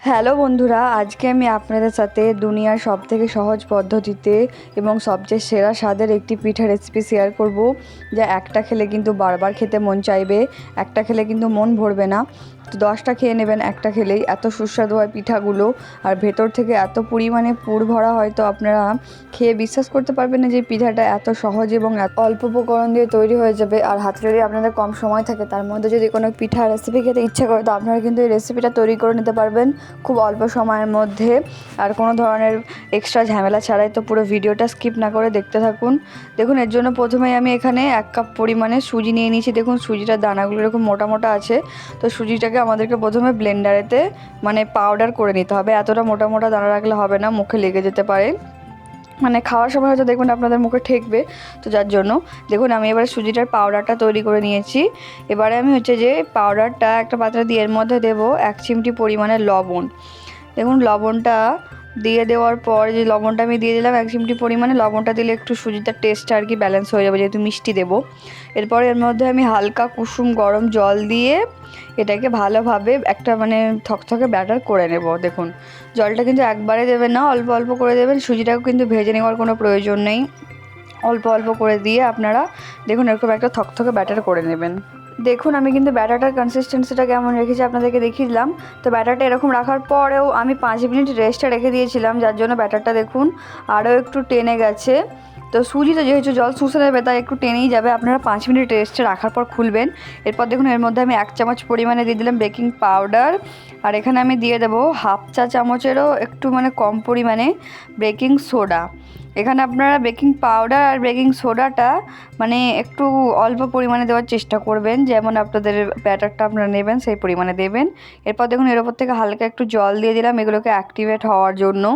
Hello বন্ধুরা, আজকে আমি আপনাদের সাথে দুনিয়ার সবথেকে সহজ পদ্ধতিতে এবং সবচেয়ে সেরা স্বাদের একটি পিঠা রেসিপি শেয়ার করব, যা একটা খেলে কিন্তু বারবার খেতে মন চাইবে, একটা খেলে কিন্তু মন ভরবে না। তো 10টা খেয়ে নেবেন একটা খেলেই। এত সুস্বাদু হয় পিঠাগুলো, আর ভেতর থেকে এত পরিমাণে পুর ভরা হয়, তো আপনারা খেয়ে বিশ্বাস করতে পারবেন না যে পিঠাটা এত সহজ এবং এত অল্প উপকরণ দিয়ে তৈরি হয়ে যাবে। আর হাতে যদি আপনাদের কম সময় থাকে, তার মধ্যে যদি কোনো পিঠা রেসিপি খেতে ইচ্ছা করে, তো আপনারা কিন্তু এই রেসিপিটা তৈরি করে নিতে পারবেন খুব অল্প সময়ের মধ্যে, আর কোনো ধরনের এক্সট্রা ঝামেলা ছাড়াই। তো পুরো ভিডিওটা স্কিপ না করে দেখতে থাকুন। দেখুন, এর জন্য প্রথমেই আমি এখানে 1 কাপ পরিমাণে সুজি নিয়ে নিয়েছি। দেখুন, সুজিটার দানাগুলো এরকম মোটা মোটা আছে। তো সুজিটাকে আমাদেরকে প্রথমে ব্লেন্ডারেতে পাউডার করে নিতে হবে। এতটা মোটা মোটা দানা রাখলে হবে না, মুখে লেগে যেতে পারে, খাওয়ার সময় হয়তো দেখবেন আপনাদের মুখে ঠেকবে। তো যার জন্য দেখুন, আমি এবারে সুজিটার পাউডারটা তৈরি করে নিয়েছি। এবারে আমি যে পাউডারটা একটা পাত্রে দিয়ে এর মধ্যে দেবো 1 চিমটি পরিমাণে লবণ। দেখুন, লবণটা দিয়ে দেওয়ার পর যে লবণটা আমি দিয়ে দিলাম 1 চিমটি পরিমাণে। লবণটা দিলে একটু সুজিটার টেস্টটা আর কি ব্যালেন্স হয়ে যাবে, যেহেতু মিষ্টি দেবো। এরপর এর মধ্যে আমি হালকা কুসুম গরম জল দিয়ে এটাকে ভালোভাবে একটা থকথকে ব্যাটার করে নেব। দেখুন, জলটা কিন্তু একবারে দেবেন না, অল্প অল্প করে দেবেন। সুজিটাকে কিন্তু ভেজে নেওয়ার কোনো প্রয়োজন নেই, অল্প অল্প করে দিয়ে আপনারা দেখুন এরকম একটা থকথকে ব্যাটার করে নেবেন। দেখুন, আমি কিন্তু ব্যাটারটার কনসিস্টেন্সিটা কেমন রেখেছি আপনাদেরকে দেখিয়ে দিলাম। তো ব্যাটারটা এরকম রাখার পরেও আমি 5 মিনিট রেস্টে রেখে দিয়েছিলাম, যার জন্য ব্যাটারটা দেখুন আরও একটু টেনে গেছে। তো সুজি তো যেহেতু জল শুষে নেবে, তাই একটু টেনেই যাবে। আপনারা 5 মিনিট রেস্টে রাখার পর খুলবেন। এরপর দেখুন, এর মধ্যে আমি 1 চামচ পরিমাণে দিয়ে দিলাম বেকিং পাউডার, আর এখানে আমি দিয়ে দেবো 1/2 চা চামচেরও একটু কম পরিমাণে বেকিং সোডা। এখানে আপনারা বেকিং পাউডার আর বেকিং সোডাটা একটু অল্প পরিমাণে দেওয়ার চেষ্টা করবেন, যেমন আপনাদের ব্যাটারটা আপনারা নেবেন সেই পরিমাণে দেবেন। এরপর দেখুন, এর ওপর থেকে হালকা একটু জল দিয়ে দিলাম এগুলোকে অ্যাক্টিভেট হওয়ার জন্য।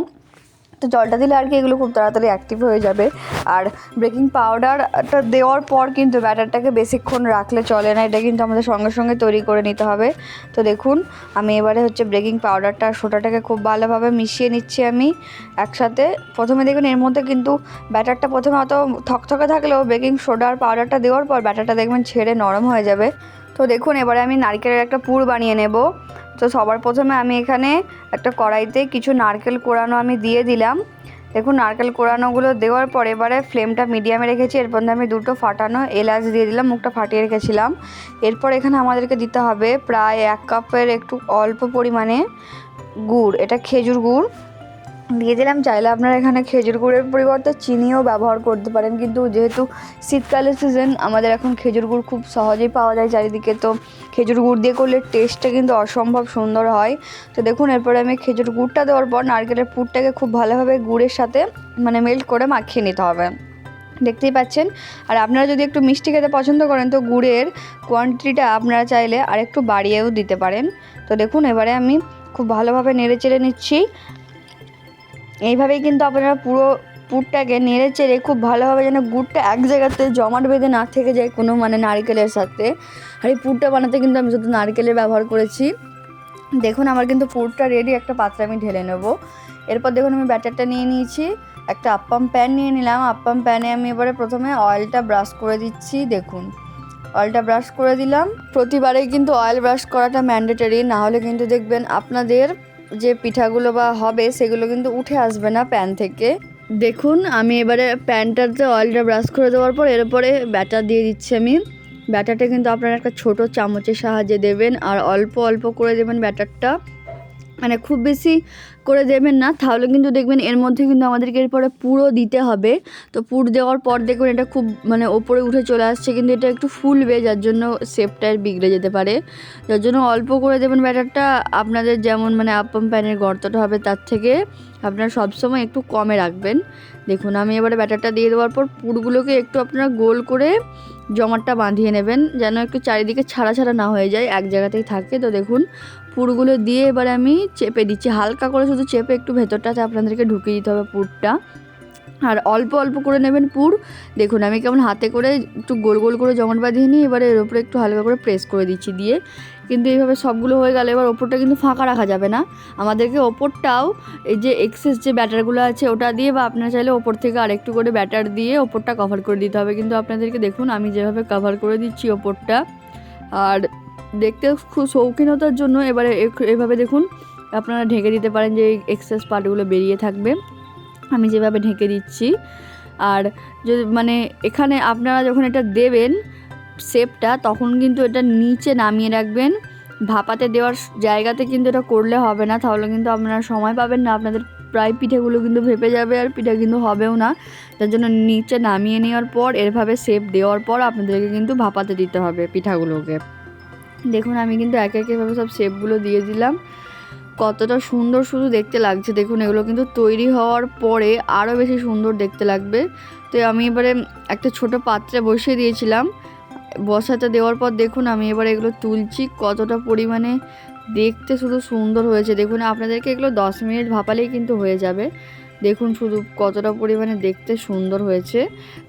তো জলটা দিলে আর কি এগুলো খুব তাড়াতাড়ি অ্যাক্টিভ হয়ে যাবে। আর বেকিং পাউডারটা দেওয়ার পর কিন্তু ব্যাটারটাকে বেশিক্ষণ রাখলে চলে না, এটা কিন্তু আমাদের সঙ্গে সঙ্গে তৈরি করে নিতে হবে। তো দেখুন, আমি এবারে বেকিং পাউডারটা আর সোডাটাকে খুব ভালোভাবে মিশিয়ে নিচ্ছি আমি একসাথে। প্রথমে দেখুন, এর মধ্যে কিন্তু ব্যাটারটা প্রথমে অত থকথকে থাকলেও বেকিং সোডা আর পাউডারটা দেওয়ার পর ব্যাটারটা দেখবেন ছেড়ে নরম হয়ে যাবে। তো দেখুন, এবারে আমি নারকেলের একটা পুর বানিয়ে নেব। তো সবার প্রথমে আমি এখানে একটা কড়াইতে কিছু নারকেল কোড়ানো আমি দিয়ে দিলাম। দেখুন, নারকেল কোড়ানোগুলো দেওয়ার পর এবারে ফ্লেমটা মিডিয়ামে রেখেছি। এরপর আমি 2টো ফাটানো এলাচ দিয়ে দিলাম, মুখটা ফাটিয়ে রেখেছিলাম। এরপর এখানে আমাদেরকে দিতে হবে প্রায় 1 কাপের একটু অল্প পরিমাণে গুড়, এটা খেজুর গুড় দিয়ে দিলাম। চাইলে আপনারা এখানে খেজুর গুড়ের পরিবর্তে চিনিও ব্যবহার করতে পারেন, কিন্তু যেহেতু শীতকালের সিজন, আমাদের এখন খেজুর গুড় খুব সহজেই পাওয়া যায় চারিদিকে, তো খেজুর গুড় দিয়ে করলে টেস্টটা কিন্তু অসম্ভব সুন্দর হয়। তো দেখুন, এরপরে আমি খেজুর গুড়টা দেওয়ার পর নারকেলের পুরটাকে খুব ভালোভাবে গুড়ের সাথে মেল্ট করে মাখিয়ে নিতে হবে, দেখতেই পাচ্ছেন। আর আপনারা যদি একটু মিষ্টি খেতে পছন্দ করেন, তো গুড়ের কোয়ান্টিটিটা আপনারা চাইলে আর একটু বাড়িয়েও দিতে পারেন। তো দেখুন, এবারে আমি খুব ভালোভাবে নেড়ে চেড়ে নিচ্ছি। এইভাবেই কিন্তু আপনারা পুরো পুরটাকে নেড়ে চেড়ে খুব ভালোভাবে, যেন গুড়টা এক জায়গাতে জমাট বেঁধে না থেকে যায় কোনো নারকেলের সাথে। আর এই পুরটা বানাতে কিন্তু আমি শুধু নারকেলের ব্যবহার করেছি। দেখুন, আমার কিন্তু পুরটা রেডি, একটা পাত্রে আমি ঢেলে নেব। এরপর দেখুন, আমি ব্যাটারটা নিয়ে নিয়েছি, একটা আপ্পাম প্যান নিয়ে নিলাম। আপ্পাম প্যানে আমি এবারে প্রথমে অয়েলটা ব্রাশ করে দিচ্ছি। দেখুন, অয়েলটা ব্রাশ করে দিলাম। প্রতিবারেই কিন্তু অয়েল ব্রাশ করাটা ম্যান্ডেটরি, না হলে কিন্তু দেখবেন আপনাদের যে পিঠাগুলো বা হবে সেগুলো কিন্তু উঠে আসবে না প্যান থেকে। দেখুন, আমি এবারে প্যানটাতে অয়েলটা ব্রাশ করে দেওয়ার পর এর উপরে ব্যাটার দিয়ে দিচ্ছি আমি। ব্যাটারটা কিন্তু আপনারা একটা ছোট চামচের সাহায্যে দেবেন, আর অল্প অল্প করে দেবেন ব্যাটারটা, খুব বেশি করে দেবেন না, তাহলে কিন্তু দেখবেন এর মধ্যে কিন্তু আমাদেরকে এরপরে পুরো দিতে হবে। তো পুর দেওয়ার পর দেখবেন এটা খুব ওপরে উঠে চলে আসছে, কিন্তু এটা একটু ফুলবে, যার জন্য শেপটা বিগড়ে যেতে পারে। যার জন্য অল্প করে দেবেন ব্যাটারটা। আপনাদের যেমন আপ্পাম প্যানের গর্তটা হবে, তার থেকে আপনারা সবসময় একটু কমে রাখবেন। দেখুন, আমি এবারে ব্যাটারটা দিয়ে দেওয়ার পর পুরগুলোকে একটু আপনারা গোল করে জমাটটা বাঁধিয়ে নেবেন, যেন একটু চারিদিকে ছাড়া ছাড়া না হয়ে যায়, এক জায়গাতেই থাকে। তো দেখুন, পুরগুলো দিয়ে এবার আমি চেপে দিচ্ছি, হালকা করে শুধু চেপে একটু ভেতরটাতে আপনাদেরকে ঢুকিয়ে দিতে হবে পুরটা। আর অল্প অল্প করে নেবেন পুর। দেখুন, আমি কেমন হাতে করে একটু গোল গোল করে জমাট বাঁধিয়ে নিই, এবারে এর উপরে একটু হালকা করে প্রেস করে দিচ্ছি দিয়ে। কিন্তু এইভাবে সবগুলো হয়ে গেলে এবার ওপরটা কিন্তু ফাঁকা রাখা যাবে না, আমাদেরকে ওপরটাও এই যে এক্সেস যে ব্যাটারগুলো আছে ওটা দিয়ে, বা আপনারা চাইলে ওপর থেকে আরেকটু করে ব্যাটার দিয়ে ওপরটা কভার করে দিতে হবে। কিন্তু আপনাদেরকে দেখুন আমি যেভাবে কভার করে দিচ্ছি ওপরটা, আর দেখতে খুব শৌখিনতার জন্য এবারে এভাবে দেখুন আপনারা ঢেকে দিতে পারেন যে এক্সেস পার্টগুলো বেরিয়ে থাকবে। আমি যেভাবে ঢেকে দিচ্ছি। আর যদি মানে এখানে আপনারা যখন এটা দেবেন শেপটা, তখন কিন্তু এটা নিচে নামিয়ে রাখবেন। ভাপাতে দেওয়ার জায়গাতে কিন্তু এটা করলে হবে না, তাহলে কিন্তু আপনারা সময় পাবেন না, আপনাদের প্রায় পিঠেগুলো কিন্তু ভেপে যাবে আর পিঠে কিন্তু হবেও না। তার জন্য নিচে নামিয়ে নেওয়ার পর এরভাবে শেপ দেওয়ার পর আপনাদেরকে কিন্তু ভাপাতে দিতে হবে পিঠাগুলোকে। দেখুন আমি কিন্তু একে একেভাবে সব শেপগুলো দিয়ে দিলাম। কতটা সুন্দর শুধু দেখতে লাগছে দেখুন। এগুলো কিন্তু তৈরি হওয়ার পরে আরও বেশি সুন্দর দেখতে লাগবে। তো আমি এবারে একটা ছোট পাত্রে বসিয়ে দিয়েছিলাম। বসাতে দেওয়ার পর দেখুন আমি এবার এগুলো তুলছি। কতটা পরিমাণে দেখতে শুধু সুন্দর হয়েছে দেখুন। আপনাদেরকে এগুলো 10 মিনিট ভাপালেই কিন্তু হয়ে যাবে। দেখুন শুধু কতটা পরিমাণে দেখতে সুন্দর হয়েছে।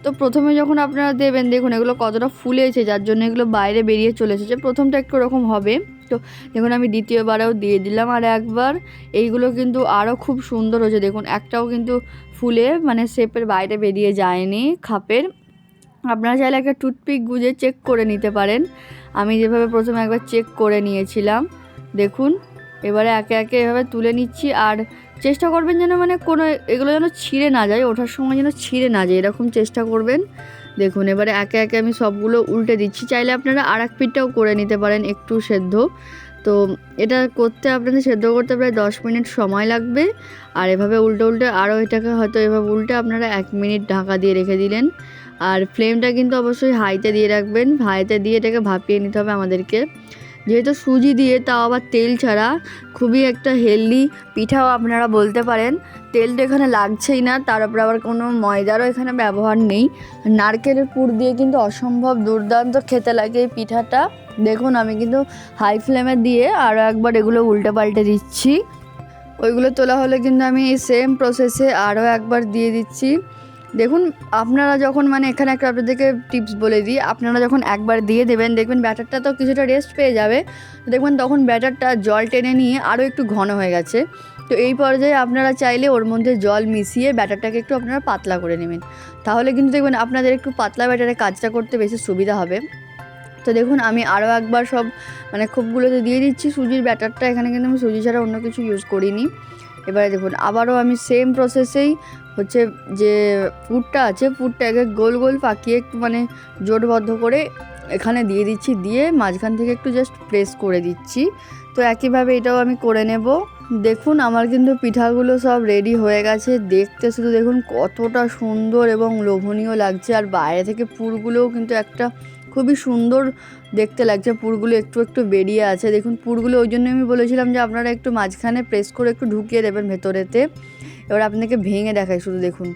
তো প্রথমে যখন আপনারা দেবেন দেখুন এগুলো কতটা ফুলেছে, যার জন্য এগুলো বাইরে বেরিয়ে চলে এসেছে। প্রথমটা একটু ওরকম হবে। তো দেখুন আমি দ্বিতীয়বারেও দিয়ে দিলাম আর একবার। এইগুলো কিন্তু আরও খুব সুন্দর হয়েছে দেখুন। একটাও কিন্তু ফুলে মানে শেপের বাইরে বেরিয়ে যায়নি খাপের। আপনারা চাইলে একটা টুথপিক গুঁজে চেক করে নিতে পারেন। আমি যেভাবে প্রথমে একবার চেক করে নিয়েছিলাম। দেখুন এবারে একে একে এভাবে তুলে নিচ্ছি। আর চেষ্টা করবেন যেন মানে কোনো এগুলো যেন ছিঁড়ে না যায়, ওঠার সময় যেন ছিঁড়ে না যায়, এরকম চেষ্টা করবেন। দেখুন এবারে একে একে আমি সবগুলো উল্টে দিচ্ছি। চাইলে আপনারা আর এক পিঠটাও করে নিতে পারেন একটু সেদ্ধ। তো এটা করতে আপনাদের সেদ্ধ করতে প্রায় 10 মিনিট সময় লাগবে। আর এভাবে উল্টে উল্টে আরও এটাকে হয়তো এভাবে উল্টে আপনারা 1 মিনিট ঢাকা দিয়ে রেখে দিলেন। আর ফ্লেমটা কিন্তু অবশ্যই হাইতে দিয়ে রাখবেন। হাইতে দিয়ে এটাকে ভাপিয়ে নিতে হবে আমাদেরকে। যেহেতু সুজি দিয়ে, তাও আবার তেল ছাড়া, খুবই একটা হেলদি পিঠাও আপনারা বলতে পারেন। তেলটা এখানে লাগছেই না, তার উপর আবার কোনো ময়দারও এখানে ব্যবহার নেই। নারকেলের পুর দিয়ে কিন্তু অসম্ভব দুর্দান্ত খেতে লাগে এই পিঠাটা। দেখুন আমি কিন্তু হাই ফ্লেমে দিয়ে আরও একবার এগুলো উল্টে পাল্টে দিচ্ছি। ওইগুলো তোলা হলে কিন্তু আমি এই সেম প্রসেসে আরও একবার দিয়ে দিচ্ছি। দেখুন আপনারা যখন মানে এখানে একটা আপনাদেরকে টিপস বলে দিই, আপনারা যখন একবার দিয়ে দেবেন দেখবেন ব্যাটারটা তো কিছুটা রেস্ট পেয়ে যাবে। দেখবেন তখন ব্যাটারটা জল টেনে নিয়ে আরও একটু ঘন হয়ে গেছে। তো এই পর্যায়ে আপনারা চাইলে ওর মধ্যে জল মিশিয়ে ব্যাটারটাকে একটু আপনারা পাতলা করে নেবেন। তাহলে কিন্তু দেখবেন আপনাদের একটু পাতলা ব্যাটারে কাজটা করতে বেশি সুবিধা হবে। তো দেখুন আমি আরও একবার সব মানে খোপগুলোতে দিয়ে দিচ্ছি সুজির ব্যাটারটা। এখানে কিন্তু আমি সুজি ছাড়া অন্য কিছু ইউজ করিনি। এবারে দেখুন আবারও আমি সেম প্রসেসেই হচ্ছে যে পুরটা আছে, পুরটাকে গোল গোল পাকিয়ে একটু মানে জোটবদ্ধ করে এখানে দিয়ে দিচ্ছি। দিয়ে মাঝখান থেকে একটু জাস্ট প্রেস করে দিচ্ছি। তো একইভাবে এটাও আমি করে নেব। দেখুন আমার কিন্তু পিঠাগুলো সব রেডি হয়ে গেছে। দেখতে শুধু দেখুন কতটা সুন্দর এবং লোভনীয় লাগছে। আর বাইরে থেকে পুরগুলোও কিন্তু একটা খুবই সুন্দর দেখতে লাগছে। পুরগুলো একটু একটু বেরিয়ে আছে দেখুন। পুরগুলো ওই জন্য আমি বলেছিলাম যে আপনারা একটু মাঝখানে প্রেস করে একটু ঢুকিয়ে দেবেন ভেতরেতে। এবার আপনাকে ভেঙে দেখাই শুধু দেখুন।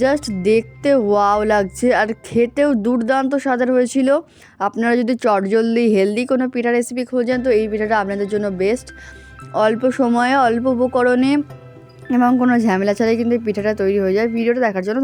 জাস্ট দেখতে ওয়াও লাগছে আর খেতেও দুর্দান্ত স্বাদের হয়েছিল। আপনারা যদি চটজলদি হেলদি কোনো পিঠা রেসিপি খোঁজেন তো এই পিঠাটা আপনাদের জন্য বেস্ট। অল্প সময়ে অল্প উপকরণে এবং কোনো ঝামেলা ছাড়াই কিন্তু এই পিঠাটা তৈরি হয়ে যায়। ভিডিওটা দেখার জন্য